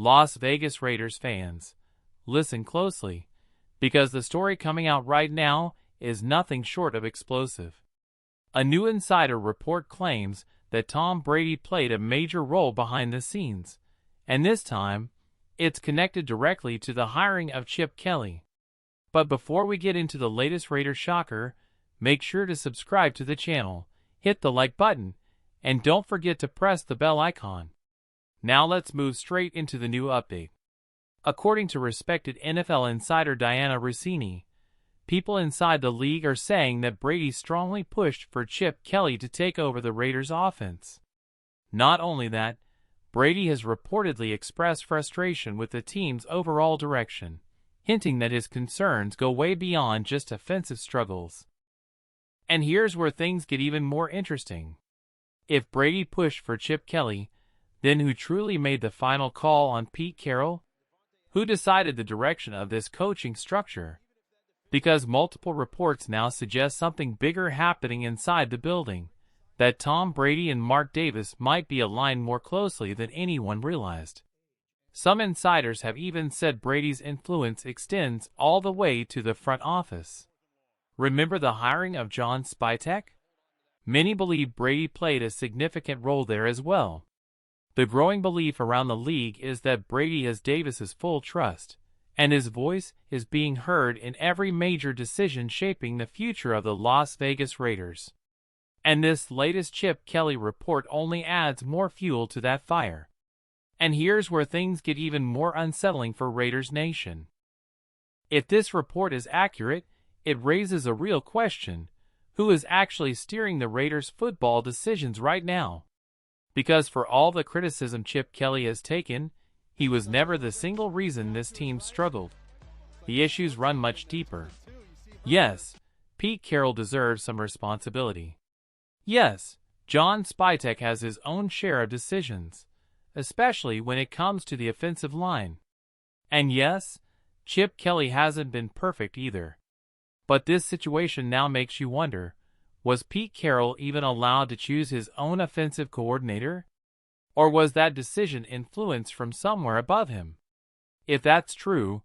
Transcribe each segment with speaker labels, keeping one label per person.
Speaker 1: Las Vegas Raiders fans, listen closely, because the story coming out right now is nothing short of explosive. A new insider report claims that Tom Brady played a major role behind the scenes, and this time, it's connected directly to the hiring of Chip Kelly. But before we get into the latest Raiders shocker, make sure to subscribe to the channel, hit the like button, and don't forget to press the bell icon. Now let's move straight into the new update. According to respected NFL insider Diana Rossini, people inside the league are saying that Brady strongly pushed for Chip Kelly to take over the Raiders' offense. Not only that, Brady has reportedly expressed frustration with the team's overall direction, hinting that his concerns go way beyond just offensive struggles. And here's where things get even more interesting. If Brady pushed for Chip Kelly, then who truly made the final call on Pete Carroll? Who decided the direction of this coaching structure? Because multiple reports now suggest something bigger happening inside the building, that Tom Brady and Mark Davis might be aligned more closely than anyone realized. Some insiders have even said Brady's influence extends all the way to the front office. Remember the hiring of John Spytek? Many believe Brady played a significant role there as well. The growing belief around the league is that Brady has Davis's full trust, and his voice is being heard in every major decision shaping the future of the Las Vegas Raiders. And this latest Chip Kelly report only adds more fuel to that fire. And here's where things get even more unsettling for Raiders Nation. If this report is accurate, it raises a real question: who is actually steering the Raiders' football decisions right now? Because for all the criticism Chip Kelly has taken, he was never the single reason this team struggled. The issues run much deeper. Yes, Pete Carroll deserves some responsibility. Yes, John Spytek has his own share of decisions, especially when it comes to the offensive line. And yes, Chip Kelly hasn't been perfect either. But this situation now makes you wonder, was Pete Carroll even allowed to choose his own offensive coordinator? Or was that decision influenced from somewhere above him? If that's true,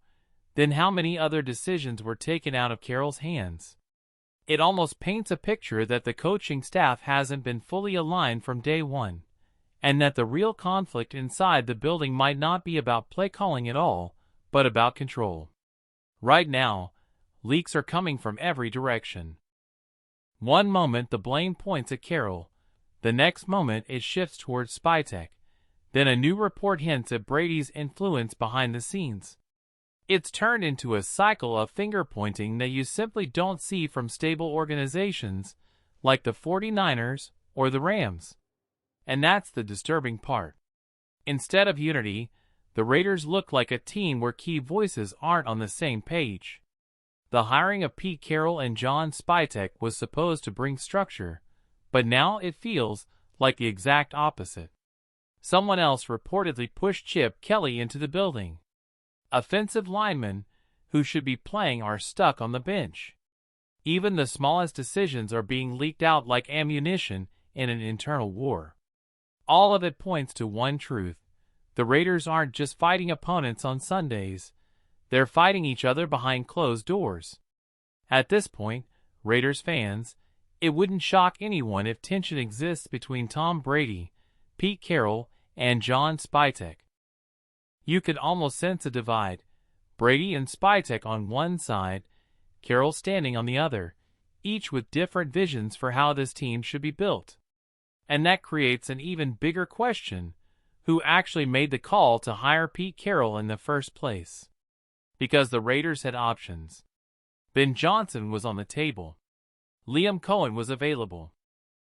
Speaker 1: then how many other decisions were taken out of Carroll's hands? It almost paints a picture that the coaching staff hasn't been fully aligned from day one, and that the real conflict inside the building might not be about play calling at all, but about control. Right now, leaks are coming from every direction. One moment the blame points at Carroll, the next moment it shifts towards Spytek, then a new report hints at Brady's influence behind the scenes. It's turned into a cycle of finger-pointing that you simply don't see from stable organizations like the 49ers or the Rams. And that's the disturbing part. Instead of unity, the Raiders look like a team where key voices aren't on the same page. The hiring of Pete Carroll and John Spytek was supposed to bring structure, but now it feels like the exact opposite. Someone else reportedly pushed Chip Kelly into the building. Offensive linemen who should be playing are stuck on the bench. Even the smallest decisions are being leaked out like ammunition in an internal war. All of it points to one truth: the Raiders aren't just fighting opponents on Sundays. They're fighting each other behind closed doors. At this point, Raiders fans, it wouldn't shock anyone if tension exists between Tom Brady, Pete Carroll, and John Spytek. You could almost sense a divide: Brady and Spytek on one side, Carroll standing on the other, each with different visions for how this team should be built. And that creates an even bigger question: who actually made the call to hire Pete Carroll in the first place? Because the Raiders had options. Ben Johnson was on the table. Liam Cohen was available.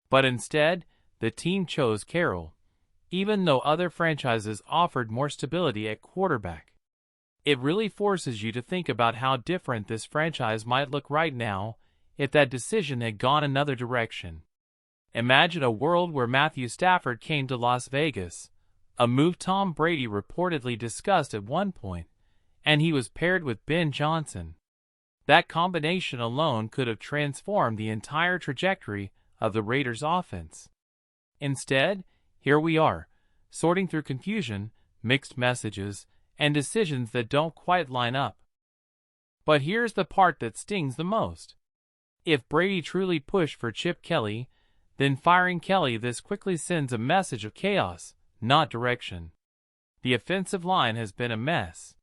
Speaker 1: But instead, the team chose Carroll, even though other franchises offered more stability at quarterback. It really forces you to think about how different this franchise might look right now if that decision had gone another direction. Imagine a world where Matthew Stafford came to Las Vegas, a move Tom Brady reportedly discussed at one point, and he was paired with Ben Johnson. That combination alone could have transformed the entire trajectory of the Raiders' offense. Instead, here we are, sorting through confusion, mixed messages, and decisions that don't quite line up. But here's the part that stings the most. If Brady truly pushed for Chip Kelly, then firing Kelly this quickly sends a message of chaos, not direction. The offensive line has been a mess.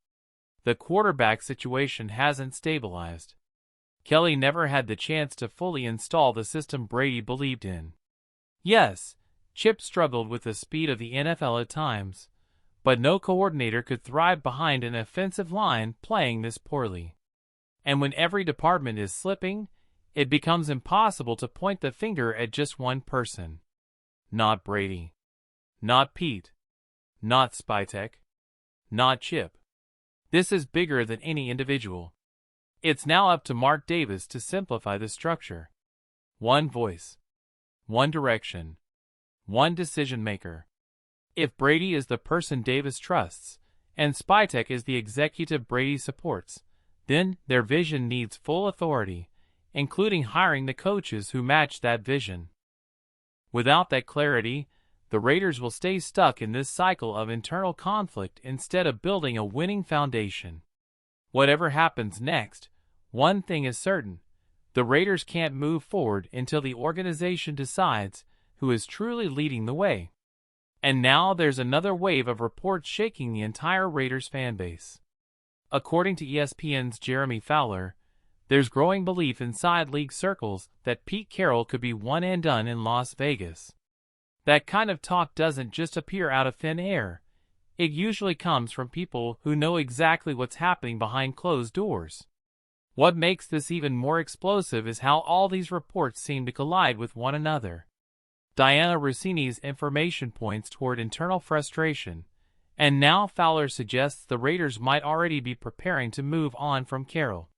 Speaker 1: The quarterback situation hasn't stabilized. Kelly never had the chance to fully install the system Brady believed in. Yes, Chip struggled with the speed of the NFL at times, but no coordinator could thrive behind an offensive line playing this poorly. And when every department is slipping, it becomes impossible to point the finger at just one person. Not Brady. Not Pete. Not Spytek. Not Chip. This is bigger than any individual. It's now up to Mark Davis to simplify the structure. One voice. One direction. One decision maker. If Brady is the person Davis trusts, and Spytek is the executive Brady supports, then their vision needs full authority, including hiring the coaches who match that vision. Without that clarity, the Raiders will stay stuck in this cycle of internal conflict instead of building a winning foundation. Whatever happens next, one thing is certain: the Raiders can't move forward until the organization decides who is truly leading the way. And now there's another wave of reports shaking the entire Raiders fanbase. According to ESPN's Jeremy Fowler, there's growing belief inside league circles that Pete Carroll could be one and done in Las Vegas. That kind of talk doesn't just appear out of thin air. It usually comes from people who know exactly what's happening behind closed doors. What makes this even more explosive is how all these reports seem to collide with one another. Diana Rossini's information points toward internal frustration, and now Fowler suggests the Raiders might already be preparing to move on from Carroll.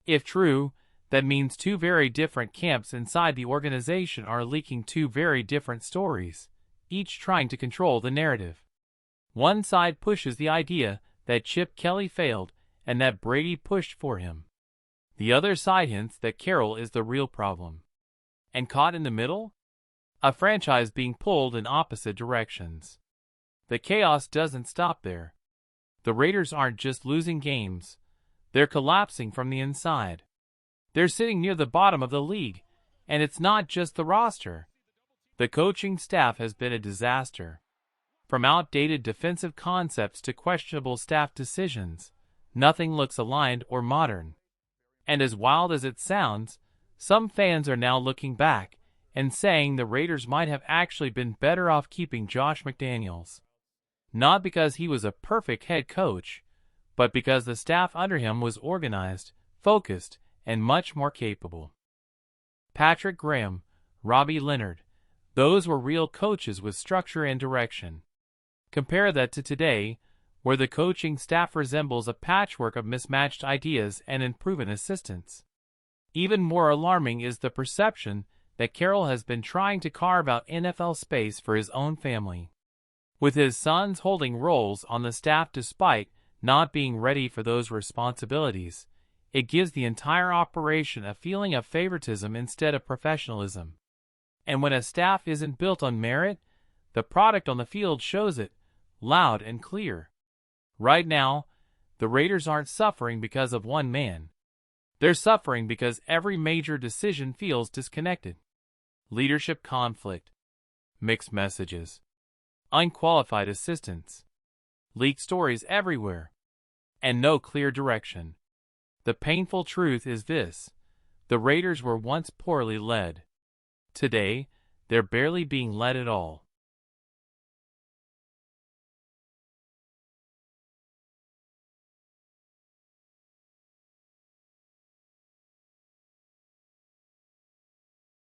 Speaker 1: If true, that means two very different camps inside the organization are leaking two very different stories, each trying to control the narrative. One side pushes the idea that Chip Kelly failed and that Brady pushed for him. The other side hints that Carroll is the real problem. And caught in the middle? A franchise being pulled in opposite directions. The chaos doesn't stop there. The Raiders aren't just losing games, they're collapsing from the inside. They're sitting near the bottom of the league, and it's not just the roster. The coaching staff has been a disaster. From outdated defensive concepts to questionable staff decisions, nothing looks aligned or modern. And as wild as it sounds, some fans are now looking back and saying the Raiders might have actually been better off keeping Josh McDaniels. Not because he was a perfect head coach, but because the staff under him was organized, focused, and much more capable. Patrick Graham, Robbie Leonard, those were real coaches with structure and direction. Compare that to today, where the coaching staff resembles a patchwork of mismatched ideas and unproven assistants. Even more alarming is the perception that Carroll has been trying to carve out NFL space for his own family. With his sons holding roles on the staff despite not being ready for those responsibilities, it gives the entire operation a feeling of favoritism instead of professionalism. And when a staff isn't built on merit, the product on the field shows it, loud and clear. Right now, the Raiders aren't suffering because of one man. They're suffering because every major decision feels disconnected. Leadership conflict, mixed messages, unqualified assistants, leaked stories everywhere, and no clear direction. The painful truth is this: the Raiders were once poorly led. Today, they're barely being led at all.